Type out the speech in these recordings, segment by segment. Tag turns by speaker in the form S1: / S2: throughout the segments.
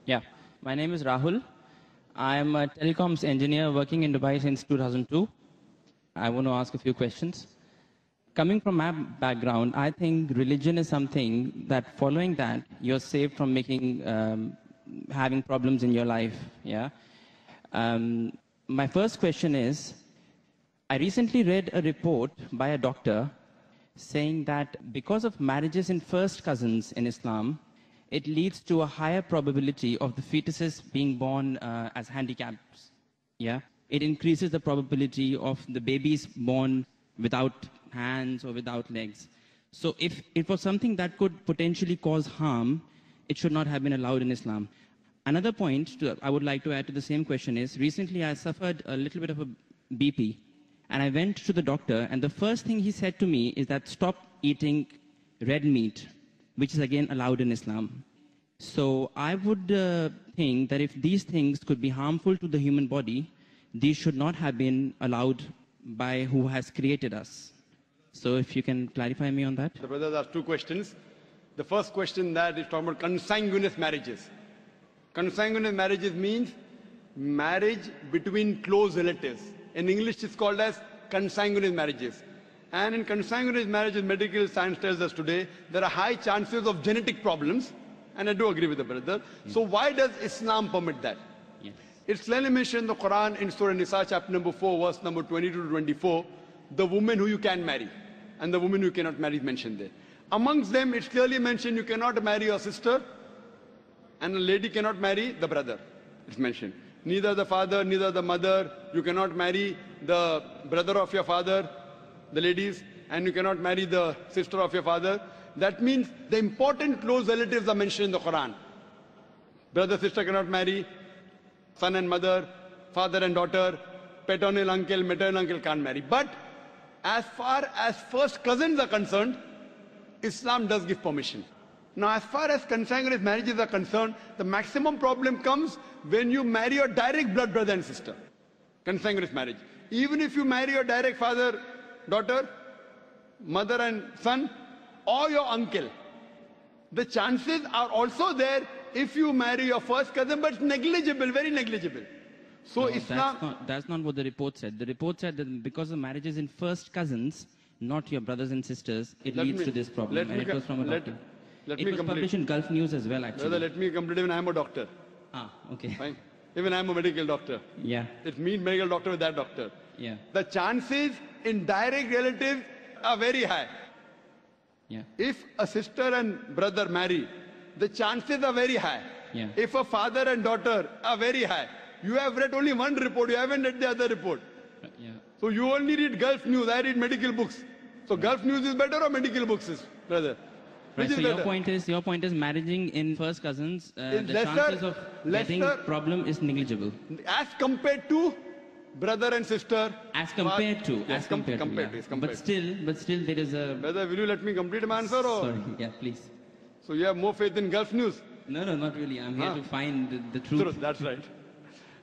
S1: Yeah, my name is Rahul. I'm a telecoms engineer working in Dubai since 2002. I want to ask a few questions. Coming from my background, I think religion is something that following that, you're saved from having problems in your life. Yeah. My first question is, I recently read a report by a doctor saying that because of marriages in first cousins in Islam, it leads to a higher probability of the fetuses being born as handicaps. Yeah, it increases the probability of the babies born without hands or without legs. So if it was something that could potentially cause harm, it should not have been allowed in Islam. Another point I would like to add to the same question is, recently I suffered a little bit of a BP, and I went to the doctor, and the first thing he said to me is that stop eating red meat, which is again allowed in Islam. So I would think that if these things could be harmful to the human body, these should not have been allowed by who has created us. So if you can clarify me on that.
S2: The brothers asked two questions. The first question that is talking about consanguineous marriages. Consanguineous marriages means marriage between close relatives. In English, it's called as consanguineous marriages. And in consanguineous marriages, medical science tells us today, there are high chances of genetic problems. And I do agree with the brother. So why does Islam permit that?
S1: Yes.
S2: It's clearly mentioned in the Quran in Surah Nisa, chapter number 4, verse number 22 to 24, the woman who you can marry and the woman who you cannot marry is mentioned there. Amongst them, it's clearly mentioned you cannot marry your sister and a lady cannot marry the brother. It's mentioned. Neither the father, neither the mother. You cannot marry the brother of your father, the ladies, and you cannot marry the sister of your father. That means the important close relatives are mentioned in the Quran. Brother, sister cannot marry, son and mother, father and daughter, paternal uncle, maternal uncle can't marry. But as far as first cousins are concerned, Islam does give permission. Now, as far as consanguineous marriages are concerned, the maximum problem comes when you marry your direct blood brother and sister. Consanguineous marriage. Even if you marry your direct father, daughter, mother and son, or your uncle, the chances are also there if you marry your first cousin, but it's negligible, very negligible. So
S1: no,
S2: Islam...
S1: That's not what the report said. The report said that because of marriages in first cousins, not your brothers and sisters, it leads to this problem. And it was from a doctor. It was published in Gulf News as well, actually.
S2: Brother, let me complete. Even I am a doctor.
S1: Ah, okay.
S2: Fine. Even I am a medical doctor.
S1: Yeah.
S2: It means medical doctor with that doctor.
S1: Yeah.
S2: The chances in direct relatives are very high.
S1: Yeah.
S2: If a sister and brother marry, the chances are very high.
S1: Yeah.
S2: If a father and daughter are very high. You have read only one report, you haven't read the other report.
S1: Yeah.
S2: So you only read Gulf News, I read medical books. So Gulf News is better or medical books is, brother?
S1: Right, so your point is marrying in first cousins, the chances of getting problem is negligible.
S2: As compared to brother and sister.
S1: As compared to.
S2: Yes,
S1: as compared to. Yeah. But still there is a...
S2: Brother, will you let me complete my answer? Or?
S1: Sorry, yeah, please.
S2: So you have more faith in Gulf News?
S1: No, not really. I'm here to find the truth.
S2: That's right.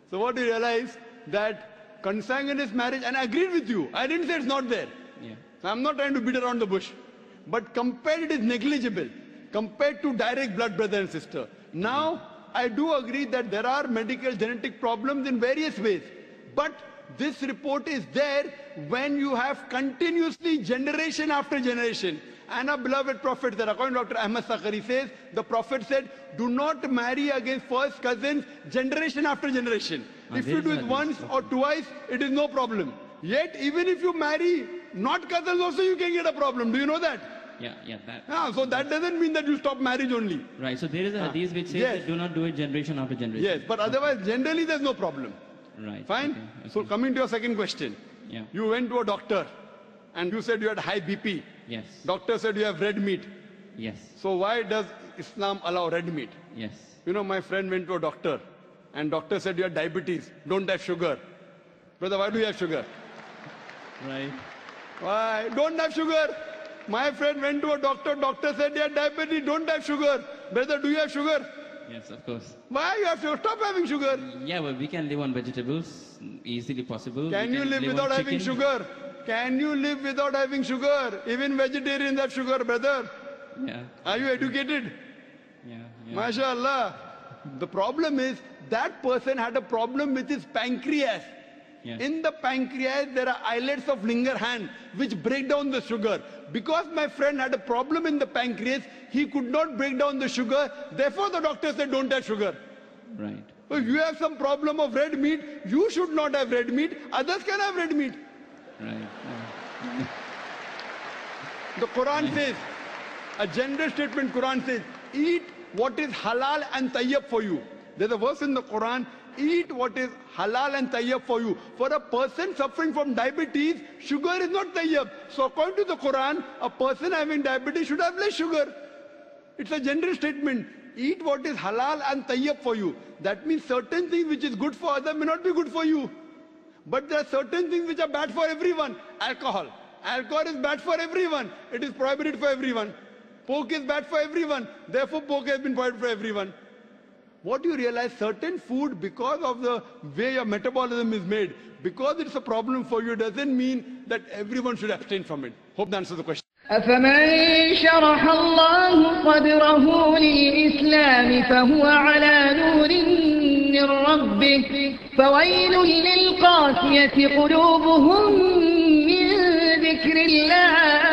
S2: So what you realize that consanguineous marriage, and I agreed with you. I didn't say it's not there.
S1: Yeah.
S2: So I'm not trying to beat around the bush. But compared, it is negligible compared to direct blood brother and sister. Now, I do agree that there are medical genetic problems in various ways. But this report is there when you have continuously generation after generation. And our beloved Prophet said, according to Dr. Ahmad Sakhari says, the Prophet said, do not marry against first cousins generation after generation. If you do it once or twice, it is no problem. Yet, even if you marry not cousins also, you can get a problem. Do you know that?
S1: Yeah, that.
S2: So that doesn't mean that you stop marriage only.
S1: Right, so there is a hadith which says that do not do it generation after generation.
S2: Yes, but otherwise, generally there's no problem.
S1: Right.
S2: Fine?
S1: Okay.
S2: So coming to your second question.
S1: Yeah.
S2: You went to a doctor and you said you had high BP.
S1: Yes.
S2: Doctor said you have red meat.
S1: Yes.
S2: So why does Islam allow red meat?
S1: Yes.
S2: You know, my friend went to a doctor and doctor said you have diabetes, don't have sugar. Brother, why do you have sugar?
S1: Right.
S2: Why? Don't have sugar. My friend went to a doctor, doctor said you have diabetes, don't have sugar. Brother, do you have sugar?
S1: Yes, of course.
S2: Why you have sugar? Stop having sugar.
S1: Yeah, well, we can live on vegetables, easily possible.
S2: Can you live without having sugar? Can you live without having sugar? Even vegetarians have sugar, brother.
S1: Yeah.
S2: Are you educated?
S1: Yeah.
S2: MashaAllah. The problem is that person had a problem with his pancreas.
S1: Yeah.
S2: In the pancreas, there are islets of Langerhans which break down the sugar. Because my friend had a problem in the pancreas, he could not break down the sugar. Therefore, the doctor said, don't have sugar.
S1: Right.
S2: If you have some problem of red meat, you should not have red meat. Others can have red meat.
S1: Right.
S2: The Quran says, a general statement, Quran says, eat what is halal and tayyib for you. There's a verse in the Quran, eat what is halal and tayyib for you. For a person suffering from diabetes, sugar is not tayyib. So according to the Quran, a person having diabetes should have less sugar. It's a general statement. Eat what is halal and tayyib for you. That means certain things which is good for others may not be good for you. But there are certain things which are bad for everyone. Alcohol. Alcohol is bad for everyone. It is prohibited for everyone. Pork is bad for everyone. Therefore, pork has been prohibited for everyone. What you realize, certain food, because of the way your metabolism is made, because it's a problem for you, doesn't mean that everyone should abstain from it. Hope that answers the question.
S3: أفمن شرح الله صدره للإسلام فهو على نور من ربه فويل للقاسية قلوبهم من ذكر الله